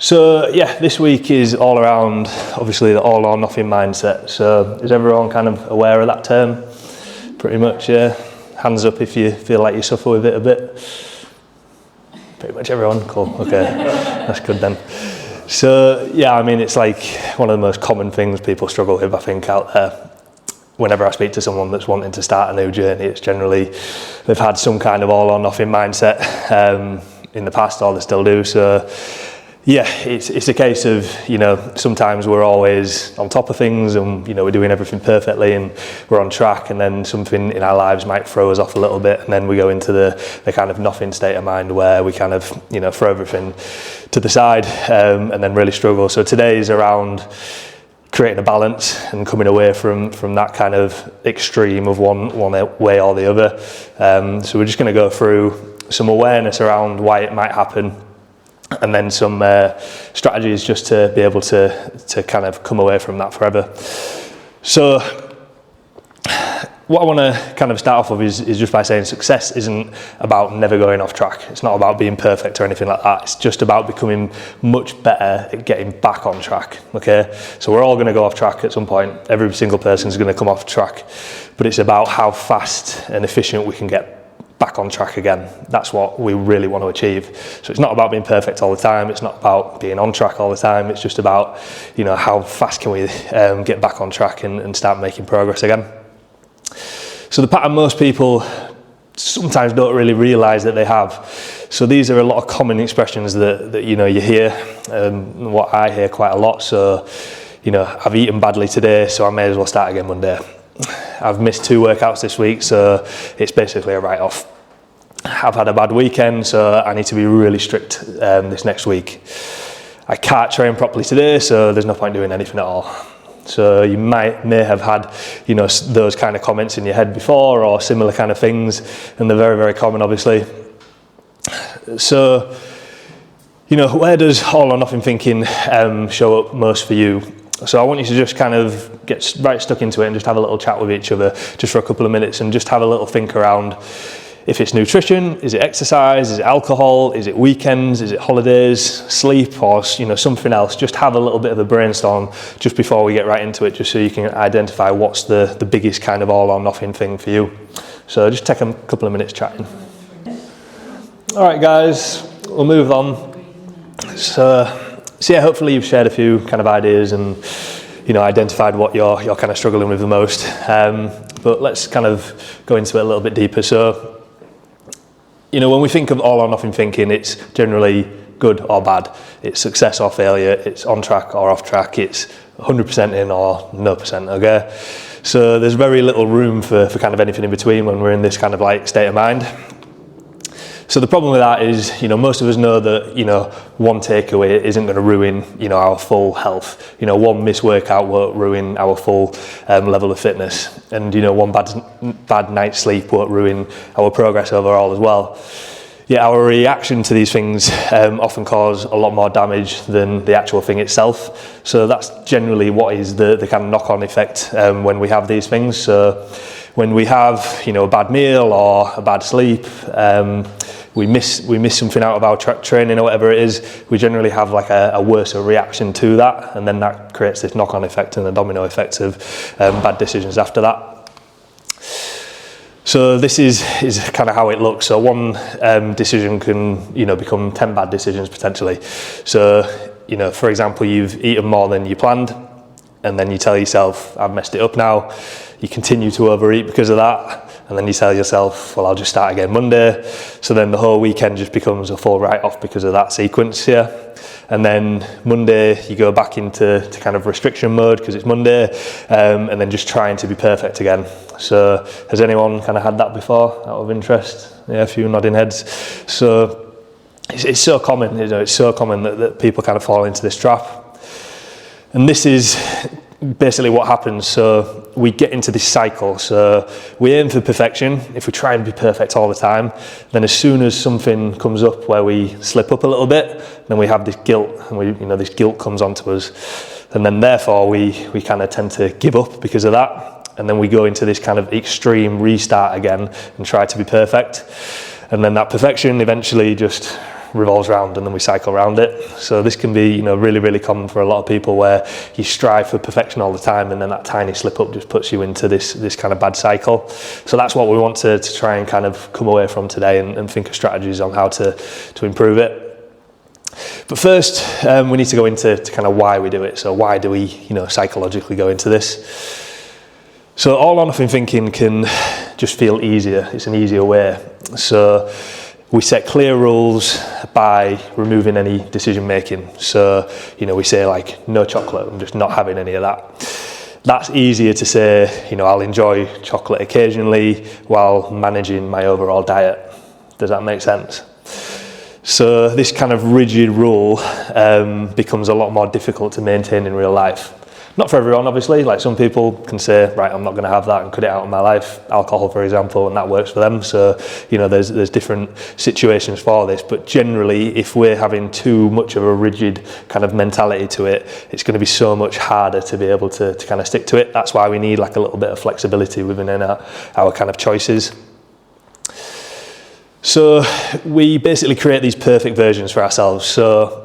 So yeah, this week is all around, obviously, the all or nothing mindset. So is everyone kind of aware of that term? Pretty much, yeah. Hands up if you feel like you suffer with it a bit. Pretty much everyone, cool, okay, that's good then. So yeah, I mean, it's like one of the most common things people struggle with, I think, out there. Whenever I speak to someone that's wanting to start a new journey, it's generally they've had some kind of all or nothing mindset in the past, or they still do. So yeah, it's a case of, sometimes we're always on top of things and, we're doing everything perfectly and we're on track, and then something in our lives might throw us off a little bit, and then we go into the kind of nothing state of mind where we kind of, throw everything to the side and then really struggle. So today is around creating a balance and coming away from that kind of extreme of one way or the other. So we're just going to go through some awareness around why it might happen, and then some strategies just to be able to kind of come away from that forever. So what I want to kind of start off with is just by saying success isn't about never going off track. It's not about being perfect or anything like that. It's just about becoming much better at getting back on track, okay? So we're all going to go off track at some point. Every single person is going to come off track, but it's about how fast and efficient we can get back on track again. That's what we really want to achieve. So it's not about being perfect all the time. It's not about being on track all the time. It's just about, how fast can we get back on track and start making progress again. So the pattern most people sometimes don't really realise that they have. So these are a lot of common expressions that you hear, what I hear quite a lot. So, I've eaten badly today, so I may as well start again Monday. I've missed 2 workouts this week, so it's basically a write-off. I've had a bad weekend, so I need to be really strict this next week. I can't train properly today, so there's no point doing anything at all. So you may have had, those kind of comments in your head before, or similar kind of things, and they're very, very common, obviously. So, where does all or nothing thinking show up most for you? So I want you to just kind of get right stuck into it and just have a little chat with each other just for a couple of minutes, and just have a little think around if it's nutrition, is it exercise, is it alcohol, is it weekends, is it holidays, sleep, or something else. Just have a little bit of a brainstorm just before we get right into it, just so you can identify what's the biggest kind of all or nothing thing for you. So just take a couple of minutes chatting. All right, guys, we'll move on. So yeah, hopefully you've shared a few kind of ideas and identified what you're kind of struggling with the most. But let's kind of go into it a little bit deeper. So when we think of all or nothing thinking, it's generally good or bad. It's success or failure. It's on track or off track. It's 100% in or no percent. Okay, so there's very little room for kind of anything in between when we're in this kind of like state of mind. So the problem with that is, most of us know that, one takeaway isn't going to ruin, our full health. One missed workout won't ruin our full level of fitness. And, one bad night's sleep won't ruin our progress overall as well. Yet our reaction to these things often cause a lot more damage than the actual thing itself. So that's generally what is the kind of knock-on effect when we have these things. So when we have, a bad meal or a bad sleep, we miss something out of our training or whatever it is, we generally have like a worse reaction to that, and then that creates this knock-on effect and a domino effect of bad decisions after that. So this is kind of how it looks. So one decision can become 10 bad decisions potentially. So for example, you've eaten more than you planned, and then you tell yourself, I've messed it up now. You continue to overeat because of that, and then you tell yourself, well, I'll just start again Monday. So then the whole weekend just becomes a full write-off because of that sequence here. And then Monday you go back into kind of restriction mode because it's Monday, and then just trying to be perfect again. So has anyone kind of had that before, out of interest? Yeah, a few nodding heads. So it's so common, it's so common that people kind of fall into this trap. And this is basically what happens. So we get into this cycle. So we aim for perfection. If we try and be perfect all the time, then as soon as something comes up where we slip up a little bit, then we have this guilt, and this guilt comes onto us, and then therefore we kind of tend to give up because of that, and then we go into this kind of extreme restart again and try to be perfect, and then that perfection eventually just revolves around and then we cycle around it. So this can be, really, really common for a lot of people, where you strive for perfection all the time and then that tiny slip up just puts you into this kind of bad cycle. So that's what we want to try and kind of come away from today, and think of strategies on how to improve it. But first, we need to go into kind of why we do it. So why do we, psychologically go into this? So all or nothing thinking can just feel easier. It's an easier way. So we set clear rules by removing any decision making. So, we say like, no chocolate, I'm just not having any of that. That's easier to say, I'll enjoy chocolate occasionally while managing my overall diet. Does that make sense? So this kind of rigid rule becomes a lot more difficult to maintain in real life. Not for everyone, obviously. Like, some people can say, right, I'm not going to have that and cut it out of my life. Alcohol, for example, and that works for them. So, there's different situations for this. But generally, if we're having too much of a rigid kind of mentality to it, it's going to be so much harder to be able to kind of stick to it. That's why we need like a little bit of flexibility within our kind of choices. So we basically create these perfect versions for ourselves. So,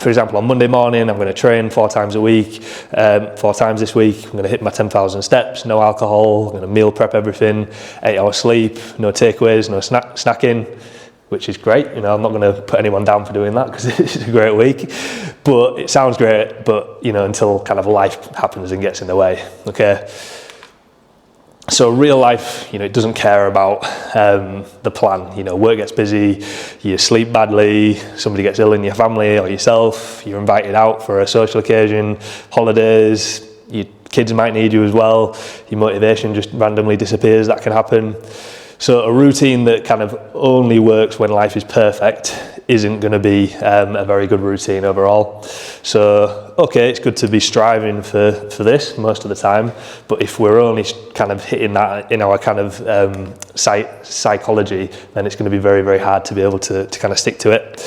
for example, on Monday morning, I'm going to train 4 times a week, 4 times this week. I'm going to hit my 10,000 steps, no alcohol. I'm going to meal prep everything, 8 hours sleep, no takeaways, no snacking, which is great. I'm not going to put anyone down for doing that because it's a great week. But it sounds great, but, until kind of life happens and gets in the way, okay? So real life, it doesn't care about the plan. Work gets busy, you sleep badly, somebody gets ill in your family or yourself, you're invited out for a social occasion, holidays, your kids might need you as well, your motivation just randomly disappears, that can happen. So a routine that kind of only works when life is perfect isn't going to be a very good routine overall. So, okay, it's good to be striving for this most of the time, but if we're only kind of hitting that in our kind of psychology, then it's going to be very, very hard to be able to kind of stick to it.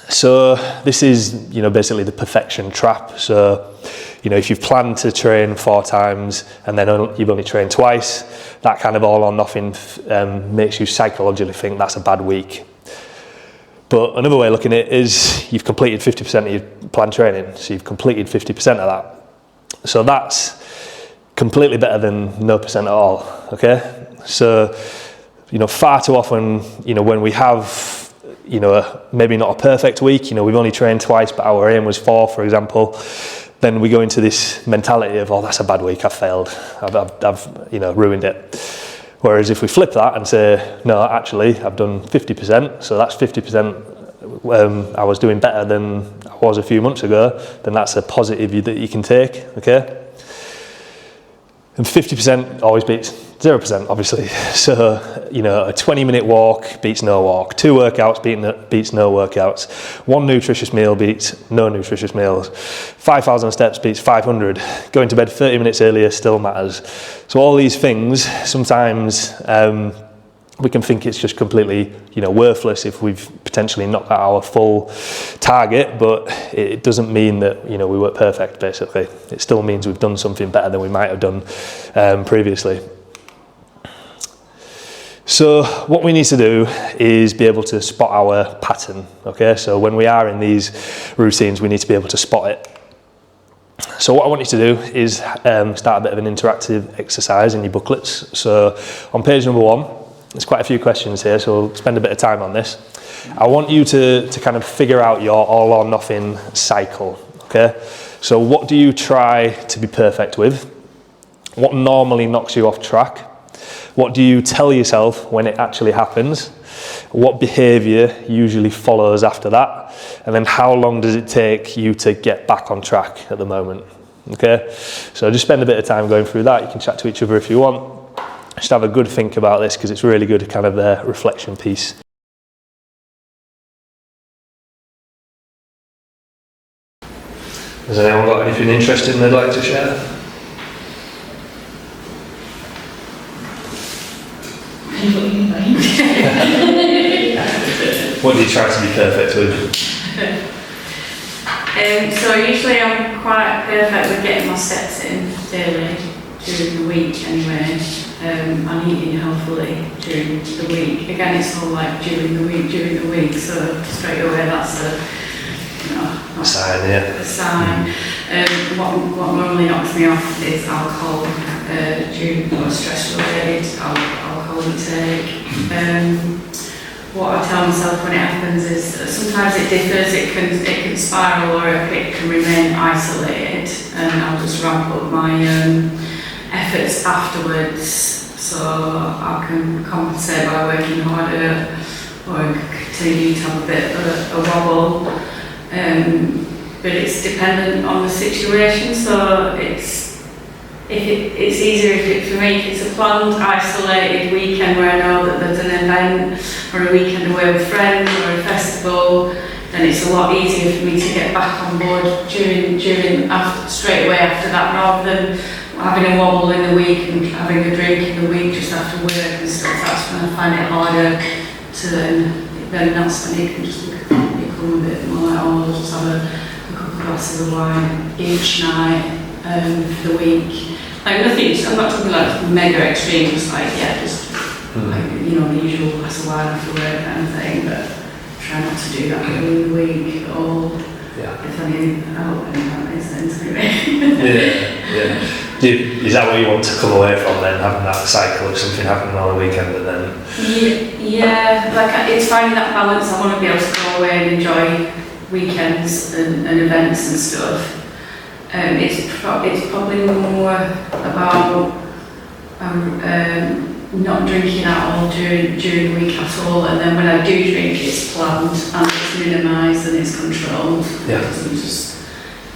So this is, basically the perfection trap. So, if you've planned to train 4 times and then you've only trained twice, that kind of all or nothing makes you psychologically think that's a bad week. But another way of looking at it is you've completed 50% of your planned training. So you've completed 50% of that. So that's completely better than no percent at all, okay? So, far too often, when we have, maybe not a perfect week, we've only trained twice, but our aim was 4, for example, then we go into this mentality of, oh, that's a bad week, I've failed, I've ruined it. Whereas if we flip that and say, no, actually, I've done 50%, so that's 50%, I was doing better than I was a few months ago, then that's a positive that you can take, okay? And 50% always beats 0%, obviously. So, a 20-minute walk beats no walk. 2 workouts beats no workouts. 1 nutritious meal beats no nutritious meals. 5,000 steps beats 500. Going to bed 30 minutes earlier still matters. So all these things, sometimes we can think it's just completely, worthless if we've potentially knocked out our full target, but it doesn't mean that, we weren't perfect, basically. It still means we've done something better than we might have done previously. So what we need to do is be able to spot our pattern, okay? So when we are in these routines, we need to be able to spot it. So what I want you to do is start a bit of an interactive exercise in your booklets. So on page number 1, there's quite a few questions here, so we'll spend a bit of time on this. I want you to kind of figure out your all or nothing cycle, okay? So what do you try to be perfect with? What normally knocks you off track? What do you tell yourself when it actually happens? What behaviour usually follows after that? And then how long does it take you to get back on track at the moment? Okay, so just spend a bit of time going through that. You can chat to each other if you want. Just have a good think about this because it's really good kind of a reflection piece. Has anyone got anything interesting they'd like to share? What do you try to be perfect with? So usually I'm quite perfect with getting my steps in daily, during the week anyway. and eating healthily during the week. Again, it's all like during the week, so straight away that's a sign, yeah. A sign. What normally knocks me off is alcohol, during stress related alcohol intake. What I tell myself when it happens is that sometimes it differs, it can spiral or it can remain isolated, and I'll just ramp up my efforts afterwards, so I can compensate by working harder or continue to have a bit of a wobble. But it's dependent on the situation, so it's easier for me if it's a planned, isolated weekend where I know that there's an event or a weekend away with friends or a festival. Then it's a lot easier for me to get back on board straight away after that, rather than having a wobble in the week and having a drink in the week just after work and stuff. That's when I find it harder to then that's when it can just become a bit more like, oh, I'll just have a couple of glasses of wine each night for the week. Like nothing, I'm not talking like mega extreme, just like, like, the usual glass of wine after work kind of thing, but try not to do that during the week at all. Yeah. If I hope that makes sense anyway. Yeah. Is that what you want to come away from then, having that cycle of something happening on the weekend and then? Yeah, like it's finding that balance. I want to be able to go away and enjoy weekends and events and stuff. It's probably more about not drinking at all during the week at all, and then when I do drink, it's planned and it's minimised and it's controlled. Yeah. It doesn't just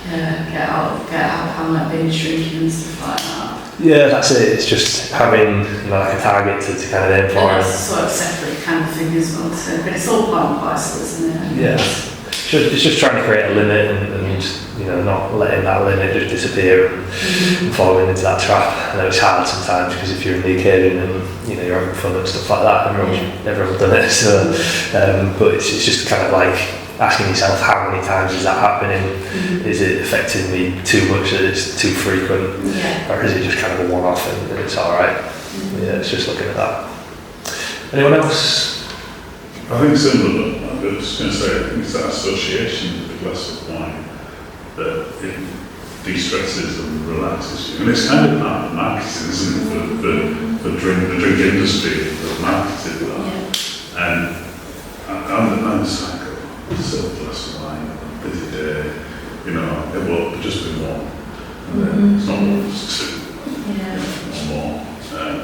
get out having like binge drinking and stuff like that. Yeah, that's it. It's just having like a target to kind of aim for. And that's a sort of separate kind of thing as well. So, but it's all part and parcel, isn't it? Yeah. It's just trying to create a limit and not letting that limit just disappear and falling into that trap. I know it's hard sometimes because if you're in the occasion and you're having fun and stuff like that, everyone's done it. So, but it's just kind of like asking yourself, how many times is that happening? Is it affecting me too much that it's too frequent, or is it just kind of a one-off and it's all right? Yeah, it's just looking at that. Anyone else? I think similar. I was going to say, I think it's that association with a glass of wine that it de-stresses and relaxes you. And it's kind of part of marketing, isn't it, for the drink industry that marketed that. And I'm just like, still a glass of wine, a busy day, it will just be one. And then it's not one, it's two, or more,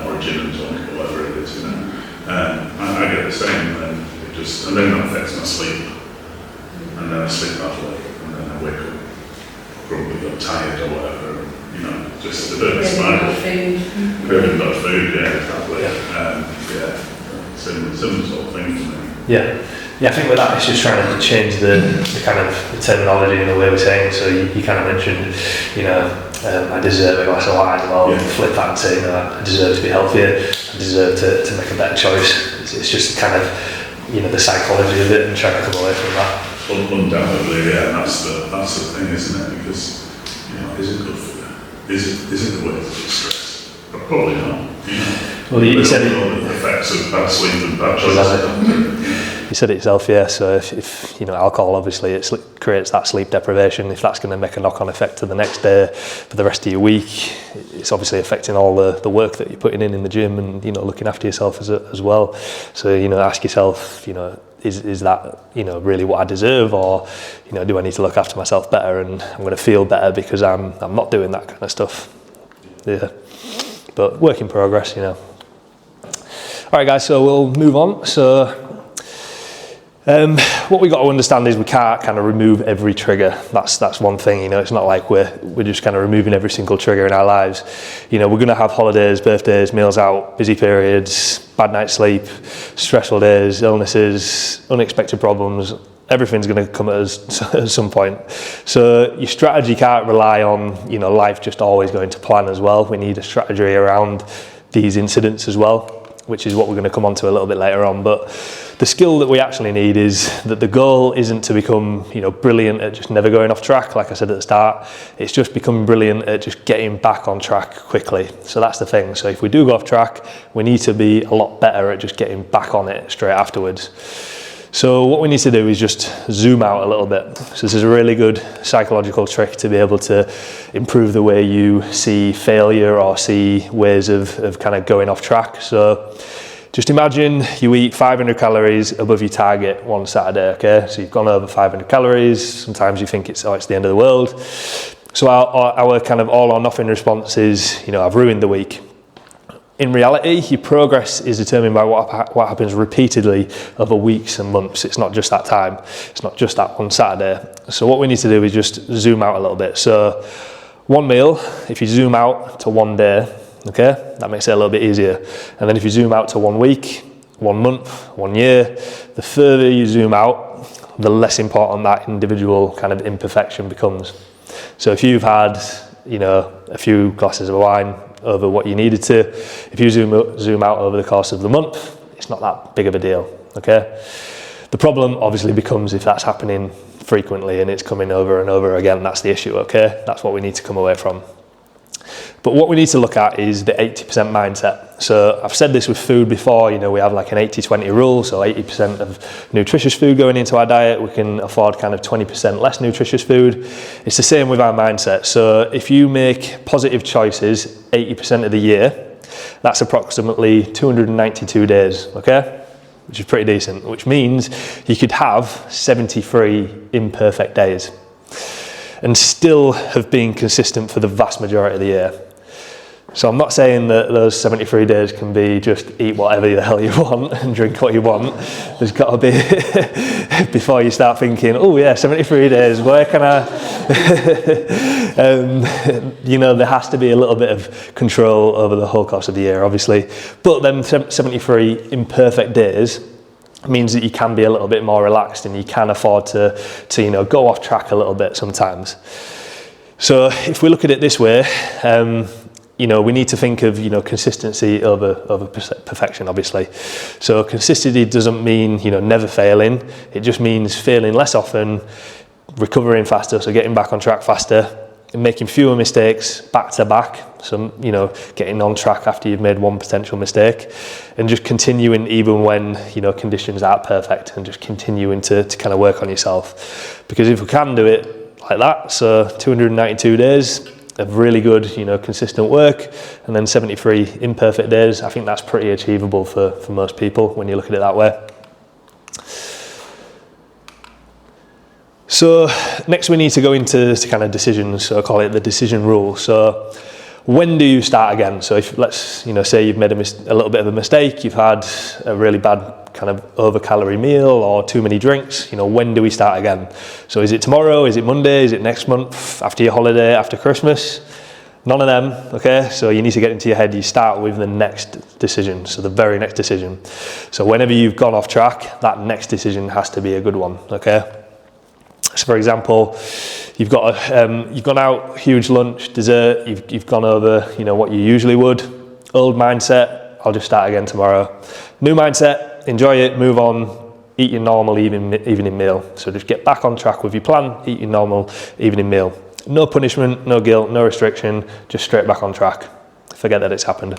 or gin and tonic, or whatever it is, I get the same, and then that affects my sleep, and then I sleep badly, and then I wake up grumpy or tired or whatever, just a bit of a spiral. Craving bad food, yeah, exactly. Similar sort of thing for me. Yeah, I think with that it's just trying to change the kind of the terminology and the way we're saying. So you kind of mentioned, I deserve a glass of wine. Well, flip that and say, I deserve to be healthier. I deserve to make a better choice. It's just kind of the psychology of it and trying to come away from that. Undoubtedly, yeah, and that's the thing, isn't it? Because is it good for you? Is it the way to stress? Probably not. Well, you said it. The effects of bad sleep and bad choices. You said it yourself, yeah. So if alcohol, obviously, it creates that sleep deprivation. If that's going to make a knock-on effect to the next day, for the rest of your week, it's obviously affecting all the work that you're putting in the gym and looking after yourself as well. So ask yourself, is that really what I deserve, or do I need to look after myself better and I'm going to feel better because I'm not doing that kind of stuff. Yeah, but work in progress, All right, guys. So we'll move on. So. What we got to understand is we can't kind of remove every trigger. That's one thing, it's not like we're just kind of removing every single trigger in our lives. We're going to have holidays, birthdays, meals out, busy periods, bad night's sleep, stressful days, illnesses, unexpected problems. Everything's going to come at us at some point. So your strategy can't rely on, life just always going to plan as well. We need a strategy around these incidents as well. which is what we're going to come on to a little bit later on. But the skill that we actually need is that the goal isn't to become, brilliant at just never going off track, like I said at the start. It's just becoming brilliant at just getting back on track quickly. So that's the thing. So if we do go off track, we need to be a lot better at just getting back on it straight afterwards. So what we need to do is just zoom out a little bit. So this is a really good psychological trick to be able to improve the way you see failure or see ways of kind of going off track. So just imagine you eat 500 calories above your target one Saturday, okay? So you've gone over 500 calories. Sometimes you think it's the end of the world. So our kind of all or nothing response is, I've ruined the week. In reality, your progress is determined by what happens repeatedly over weeks and months. It's not just that time. It's not just that one Saturday. So what we need to do is just zoom out a little bit. So one meal, if you zoom out to one day, okay, that makes it a little bit easier. And then if you zoom out to 1 week, 1 month, 1 year, the further you zoom out, the less important that individual kind of imperfection becomes. So if you've had, a few glasses of wine over what you needed to, if you zoom out over the course of the month, it's not that big of a deal, okay? The problem obviously becomes if that's happening frequently and it's coming over and over again, that's the issue, okay? That's what we need to come away from. But what we need to look at is the 80% mindset. So I've said this with food before, we have like an 80-20 rule, so 80% of nutritious food going into our diet, we can afford kind of 20% less nutritious food. It's the same with our mindset. So if you make positive choices 80% of the year, that's approximately 292 days, okay? Which is pretty decent, which means you could have 73 imperfect days and still have been consistent for the vast majority of the year. So I'm not saying that those 73 days can be just eat whatever the hell you want and drink what you want. There's got to be, before you start thinking, 73 days, where can I, there has to be a little bit of control over the whole course of the year, obviously. But then 73 imperfect days means that you can be a little bit more relaxed and you can afford to go off track a little bit sometimes. So if we look at it this way, we need to think of, consistency over perfection, obviously. So consistency doesn't mean, never failing. It just means failing less often, recovering faster, so getting back on track faster, and making fewer mistakes back to back. So, getting on track after you've made one potential mistake, and just continuing even when, conditions aren't perfect, and just continuing to kind of work on yourself. Because if we can do it like that, so 292 days of really good, consistent work, and then 73 imperfect days, I think that's pretty achievable for most people when you look at it that way. So next we need to go into kind of decisions, so I call it the decision rule. So when do you start again? So if let's say you've made a little bit of a mistake, you've had a really bad kind of over-calorie meal or too many drinks, when do we start again? So is it tomorrow, is it Monday, is it next month, after your holiday, after Christmas? None of them, okay? So you need to get into your head, you start with the next decision, so the very next decision. So whenever you've gone off track, that next decision has to be a good one, okay? So for example, you've gone out, huge lunch, dessert, you've gone over, what you usually would. Old mindset, I'll just start again tomorrow. New mindset, enjoy it, move on, eat your normal evening meal. So just get back on track with your plan, eat your normal evening meal. No punishment, no guilt, no restriction, just straight back on track. Forget that it's happened.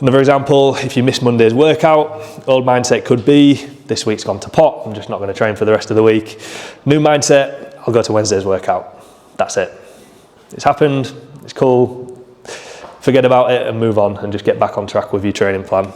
Another example, if you miss Monday's workout, old mindset could be, this week's gone to pot, I'm just not going to train for the rest of the week. New mindset, I'll go to Wednesday's workout. That's it. It's happened, it's cool. Forget about it and move on and just get back on track with your training plan.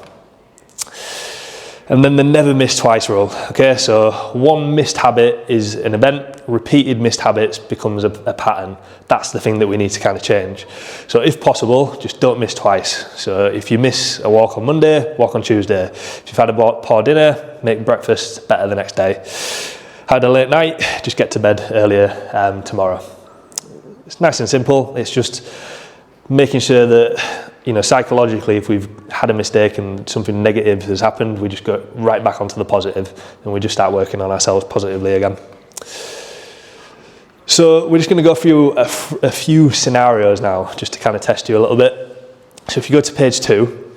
And then the never miss twice rule, okay? So one missed habit is an event, repeated missed habits becomes a pattern. That's the thing that we need to kind of change. So if possible, just don't miss twice. So if you miss a walk on Monday, walk on Tuesday. If you've had a poor dinner, make breakfast better the next day. Had a late night, just get to bed earlier tomorrow. It's nice and simple. It's just making sure that, psychologically, if we've had a mistake and something negative has happened, we just go right back onto the positive and we just start working on ourselves positively again. So we're just going to go through a few scenarios now, just to kind of test you a little bit. So if you go to page 2,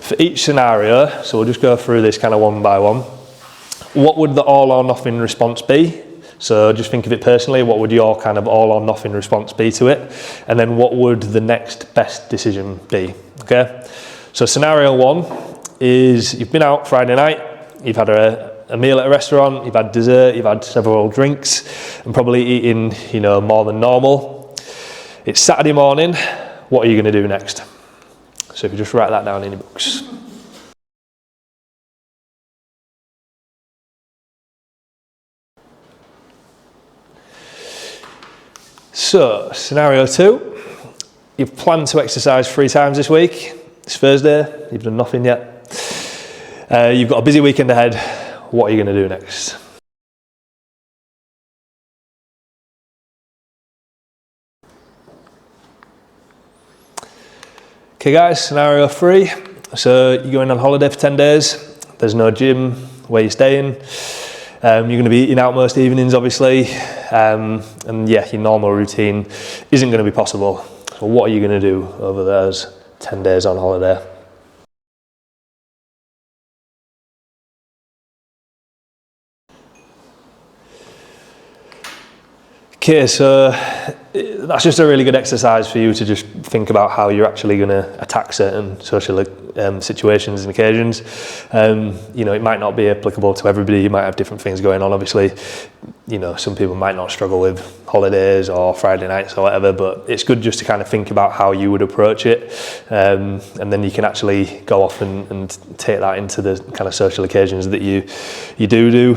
For each scenario, so we'll just go through this kind of one by one. What would the all or nothing response be? So just think of it personally, what would your kind of all or nothing response be to it? And then what would the next best decision be, okay? So scenario one is you've been out Friday night, you've had a meal at a restaurant, you've had dessert, you've had several drinks, and probably eating, you know, more than normal. It's Saturday morning, what are you gonna do next? So if you just write that down in your books. So, scenario two, you've planned to exercise 3 times this week. It's Thursday, you've done nothing yet. You've got a busy weekend ahead. What are you going to do next? Okay guys, scenario 3. So you're going on holiday for 10 days. There's no gym where you're staying. You're going to be eating out most evenings, obviously, and yeah, your normal routine isn't going to be possible. So what are you going to do over those 10 days on holiday? Okay, so that's just a really good exercise for you to just think about how you're actually going to attack certain social situations and occasions. You know, it might not be applicable to everybody. You might have different things going on, obviously. You know, some people might not struggle with holidays or Friday nights or whatever, but it's good just to kind of think about how you would approach it. And then you can actually go off and take that into the kind of social occasions that you do.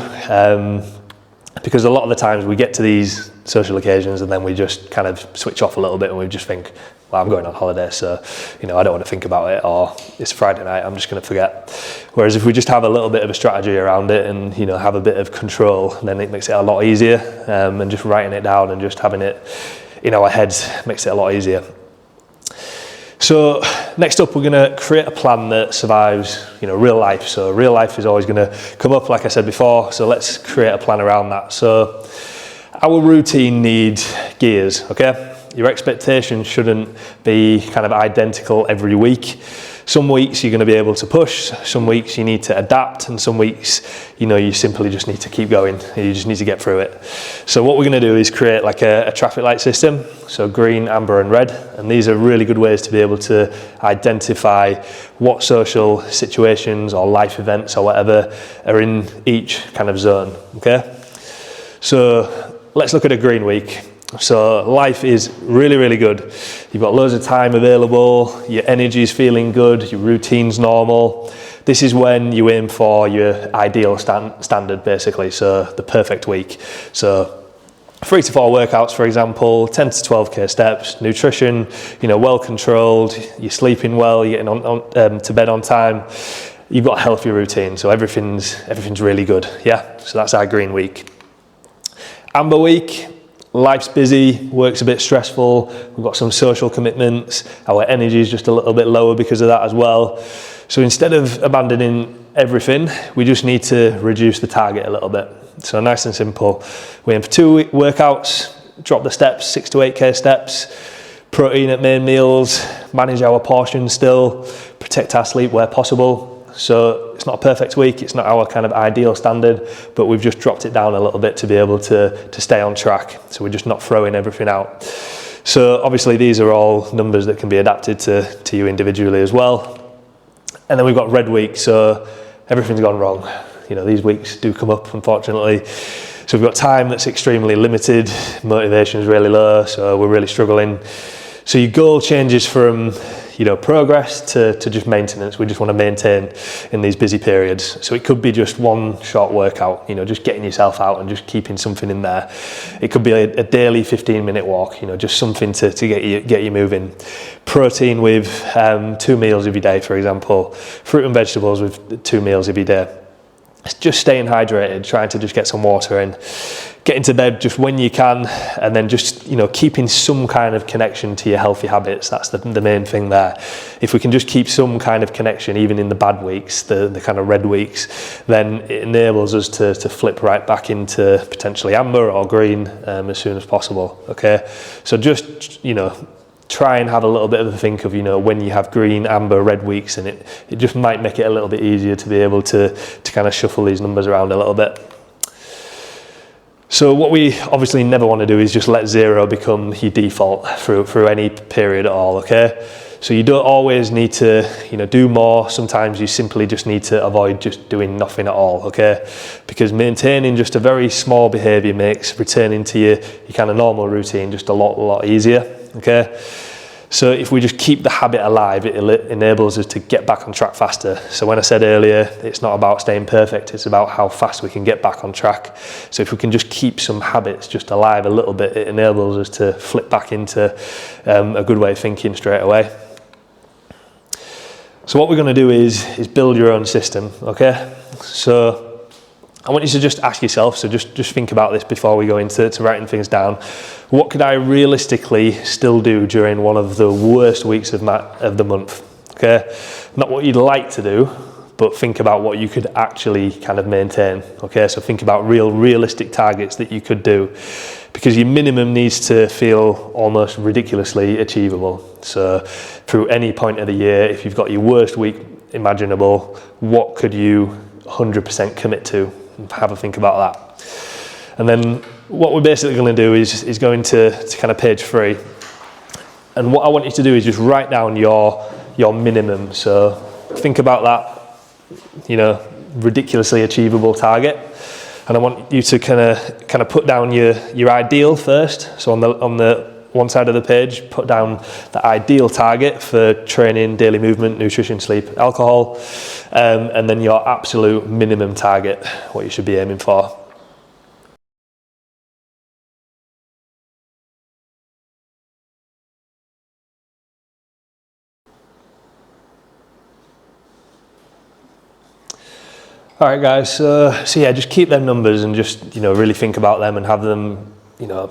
Because a lot of the times we get to these social occasions and then we just kind of switch off a little bit and we just think, well, I'm going on holiday, so, you know, I don't want to think about it, or it's Friday night, I'm just going to forget. Whereas if we just have a little bit of a strategy around it and, you know, have a bit of control, then it makes it a lot easier, and just writing it down and just having it in our heads makes it a lot easier. So next up, we're going to create a plan that survives, you know, real life. So real life is always going to come up, like I said before. So let's create a plan around that. So our routine needs gears, okay? Your expectations shouldn't be kind of identical every week. Some weeks you're going to be able to push, some weeks you need to adapt, and some weeks, you know, you simply just need to keep going. You just need to get through it. So what we're going to do is create like a traffic light system. So green, amber and red. And these are really good ways to be able to identify what social situations or life events or whatever are in each kind of zone, okay? So let's look at a green week. So life is really, really good. You've got loads of time available, your energy is feeling good, your routine's normal. This is when you aim for your ideal standard, basically, so the perfect week. So 3 to 4 workouts, for example, 10 to 12k steps, nutrition, you know, well controlled, you're sleeping well, you're getting to bed on time. You've got a healthy routine, so everything's really good, yeah? So that's our green week. Amber week. Life's busy, work's a bit stressful, we've got some social commitments, our energy is just a little bit lower because of that as well. So instead of abandoning everything, we just need to reduce the target a little bit. So nice and simple. We aim for 2 workouts, drop the steps, 6 to 8k steps, protein at main meals, manage our portions still, protect our sleep where possible. So it's not a perfect week, it's not our kind of ideal standard, but we've just dropped it down a little bit to be able to stay on track. So we're just not throwing everything out. So obviously these are all numbers that can be adapted to you individually as well. And then we've got red week, so everything's gone wrong. You know, these weeks do come up, unfortunately. So we've got time that's extremely limited, motivation is really low, so we're really struggling. So your goal changes from, you know, progress to just maintenance. We just want to maintain in these busy periods. So it could be just one short workout, you know, just getting yourself out and just keeping something in there. It could be a daily 15-minute walk, you know, just something to get you moving. Protein with 2 meals every day, for example. Fruit and vegetables with 2 meals every day. It's just staying hydrated, trying to just get some water in. Get into bed just when you can, and then just, you know, keeping some kind of connection to your healthy habits. That's the main thing there. If we can just keep some kind of connection, even in the bad weeks, the kind of red weeks, then it enables us to flip right back into potentially amber or green as soon as possible, okay? So just, you know, try and have a little bit of a think of, you know, when you have green, amber, red weeks, and it just might make it a little bit easier to be able to kind of shuffle these numbers around a little bit. So what we obviously never want to do is just let 0 become your default through any period at all, okay? So you don't always need to, you know, do more. Sometimes you simply just need to avoid just doing nothing at all, okay? Because maintaining just a very small behaviour makes returning to your kind of normal routine just a lot easier, okay? So if we just keep the habit alive, it enables us to get back on track faster. So when I said earlier, it's not about staying perfect, it's about how fast we can get back on track. So if we can just keep some habits just alive a little bit, it enables us to flip back into a good way of thinking straight away. So what we're going to do is build your own system, okay? So I want you to just ask yourself, so just think about this before we go into writing things down. What could I realistically still do during one of the worst weeks of the month, okay? Not what you'd like to do, but think about what you could actually kind of maintain, okay? So think about realistic targets that you could do, because your minimum needs to feel almost ridiculously achievable. So through any point of the year, if you've got your worst week imaginable, what could you 100% commit to? Have a think about that. And then what we're basically going to do is go into kind of page 3. And what I want you to do is just write down your minimum. So think about that, you know, ridiculously achievable target. And I want you to kind of put down your ideal first. So on the one side of the page, put down the ideal target for training, daily movement, nutrition, sleep, alcohol, and then your absolute minimum target, what you should be aiming for. All right, guys, so yeah, just keep them numbers and just, you know, really think about them and have them, you know,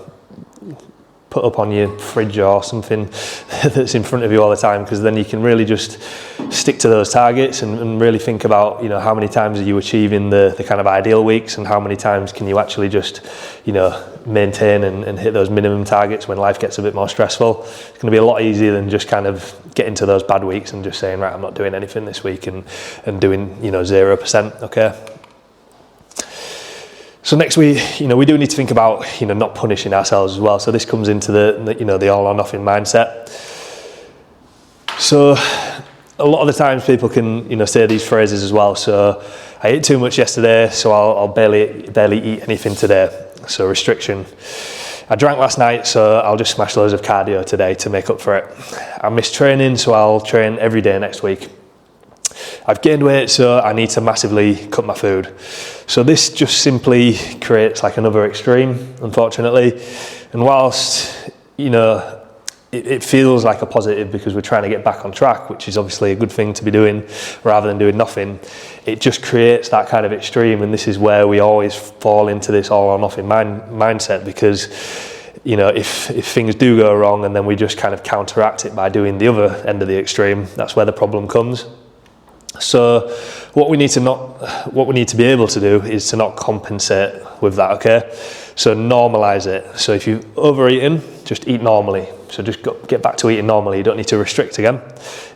put up on your fridge or something that's in front of you all the time, because then you can really just stick to those targets and really think about, you know, how many times are you achieving the kind of ideal weeks, and how many times can you actually just, you know, maintain and hit those minimum targets when life gets a bit more stressful. It's going to be a lot easier than just kind of getting to those bad weeks and just saying, right, I'm not doing anything this week and doing, you know, 0%, okay? So next we do need to think about, you know, not punishing ourselves as well. So this comes into the you know, the all or nothing mindset. So a lot of the times people can, you know, say these phrases as well. So I ate too much yesterday, so I'll barely eat anything today. So restriction. I drank last night, so I'll just smash loads of cardio today to make up for it. I missed training, so I'll train every day next week. I've gained weight, so I need to massively cut my food. So this just simply creates like another extreme, unfortunately. And whilst, you know, it feels like a positive because we're trying to get back on track, which is obviously a good thing to be doing rather than doing nothing, it just creates that kind of extreme. And this is where we always fall into this all or nothing mindset, because, you know, if things do go wrong and then we just kind of counteract it by doing the other end of the extreme, that's where the problem comes. So what we need to be able to do is to not compensate with that, okay? So normalize it. So if you've overeaten, just eat normally. So just get back to eating normally. You don't need to restrict again.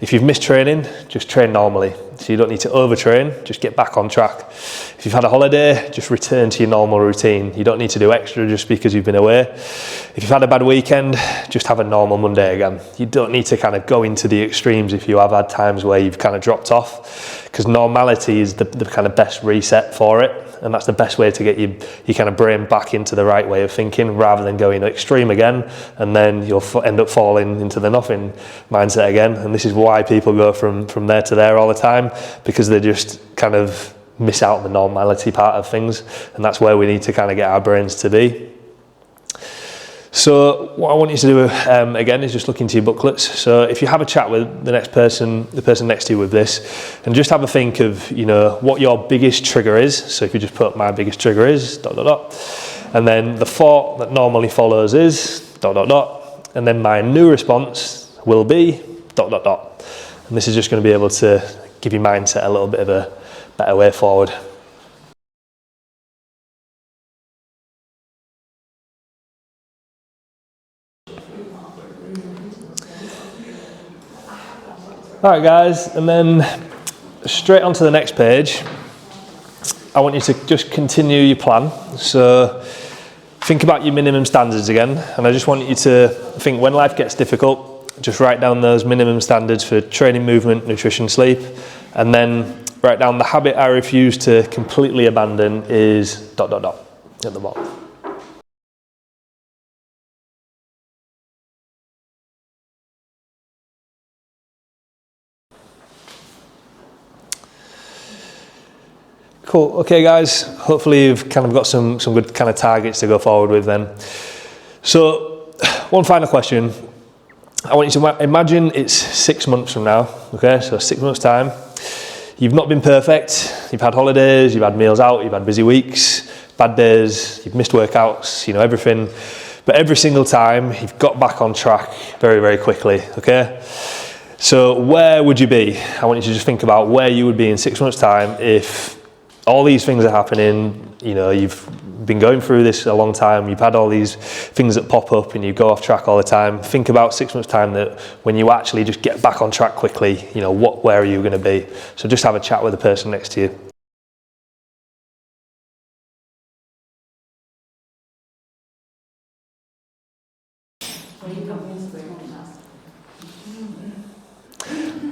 If you've missed training, just train normally. So you don't need to overtrain, just get back on track. If you've had a holiday, just return to your normal routine. You don't need to do extra just because you've been away. If you've had a bad weekend, just have a normal Monday again. You don't need to kind of go into the extremes if you have had times where you've kind of dropped off, because normality is the kind of best reset for it. And that's the best way to get your kind of brain back into the right way of thinking, rather than going extreme again, and then you'll end up falling into the nothing mindset again. And this is why people go from there to there all the time, because they just kind of miss out on the normality part of things. And that's where we need to kind of get our brains to be. So what I want you to do again is just look into your booklets. So if you have a chat with the person next to you with this, and just have a think of, you know, what your biggest trigger is. So if you just put my biggest trigger is ... and then the thought that normally follows is ... and then my new response will be ... and this is just going to be able to give your mindset a little bit of a better way forward. All right, guys, and then straight on to the next page. I want you to just continue your plan. So think about your minimum standards again, and I just want you to think when life gets difficult, just write down those minimum standards for training, movement, nutrition, sleep, and then write down the habit I refuse to completely abandon is ... at the bottom. Cool. Okay, guys. Hopefully you've kind of got some good kind of targets to go forward with then. So, one final question. I want you to imagine it's 6 months from now. Okay, so 6 months time. You've not been perfect. You've had holidays. You've had meals out. You've had busy weeks, bad days. You've missed workouts. You know, everything. But every single time you've got back on track very, very quickly. Okay. So where would you be? I want you to just think about where you would be in 6 months time if all these things are happening. You know, you've been going through this a long time. You've had all these things that pop up and you go off track all the time. Think about 6 months time that when you actually just get back on track quickly, you know, where are you going to be? So just have a chat with the person next to you.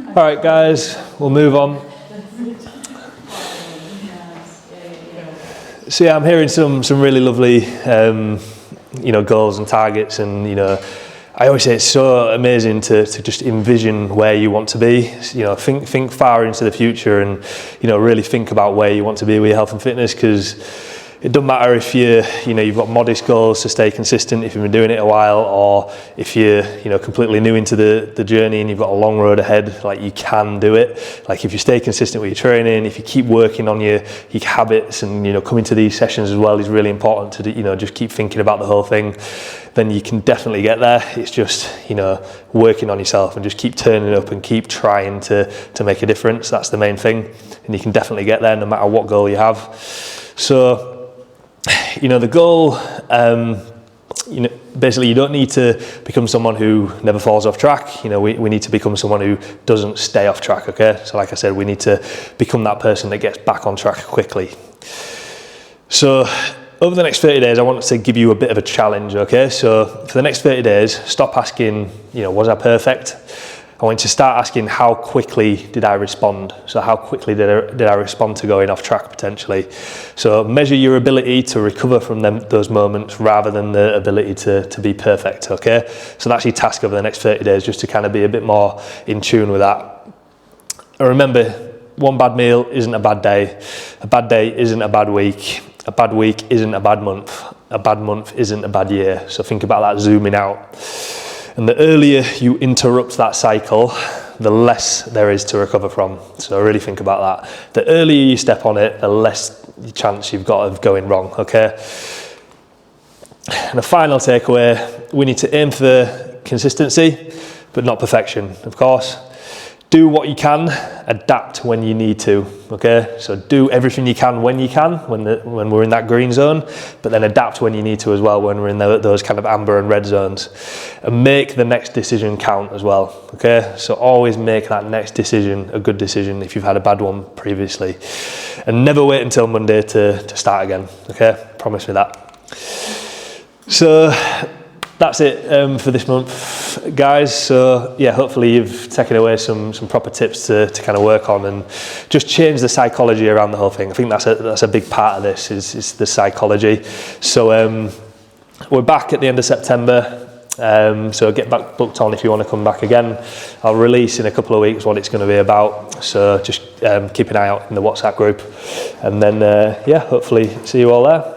All right, guys, we'll move on. So yeah, I'm hearing some really lovely, you know, goals and targets, and you know, I always say it's so amazing to just envision where you want to be. You know, think far into the future, and you know, really think about where you want to be with your health and fitness, because it doesn't matter if you've got modest goals to stay consistent if you've been doing it a while, or if you're completely new into the journey and you've got a long road ahead. Like, you can do it. Like, if you stay consistent with your training, if you keep working on your habits, and coming to these sessions as well is really important to just keep thinking about the whole thing, then you can definitely get there. It's just working on yourself and just keep turning up and keep trying to make a difference. That's the main thing, and you can definitely get there no matter what goal you have. So the goal, basically you don't need to become someone who never falls off track. We need to become someone who doesn't stay off track, okay? So like I said, we need to become that person that gets back on track quickly. So over the next 30 days, I want to give you a bit of a challenge, okay? So for the next 30 days, stop asking, was I perfect? I want you to start asking, how quickly did I respond? So how quickly did I respond to going off track potentially? So measure your ability to recover from those moments rather than the ability to be perfect, okay? So that's your task over the next 30 days, just to kind of be a bit more in tune with that. And remember, one bad meal isn't a bad day. A bad day isn't a bad week. A bad week isn't a bad month. A bad month isn't a bad year. So think about that zooming out. And the earlier you interrupt that cycle, the less there is to recover from. So really think about that. The earlier you step on it, the less chance you've got of going wrong, okay? And the final takeaway, we need to aim for consistency, but not perfection, of course. Do what you can, adapt when you need to, okay? So do everything you can when you can, when we're in that green zone, but then adapt when you need to as well, when we're in those kind of amber and red zones. And make the next decision count as well, okay? So always make that next decision a good decision if you've had a bad one previously. And never wait until Monday to start again, okay? Promise me that. So that's it for this month, guys. So yeah, hopefully you've taken away some proper tips to kind of work on and just change the psychology around the whole thing. I think that's a big part of this is the psychology. So we're back at the end of September. So get back booked on if you want to come back again. I'll release in a couple of weeks what it's going to be about. So just keep an eye out in the WhatsApp group, and then yeah, hopefully see you all there.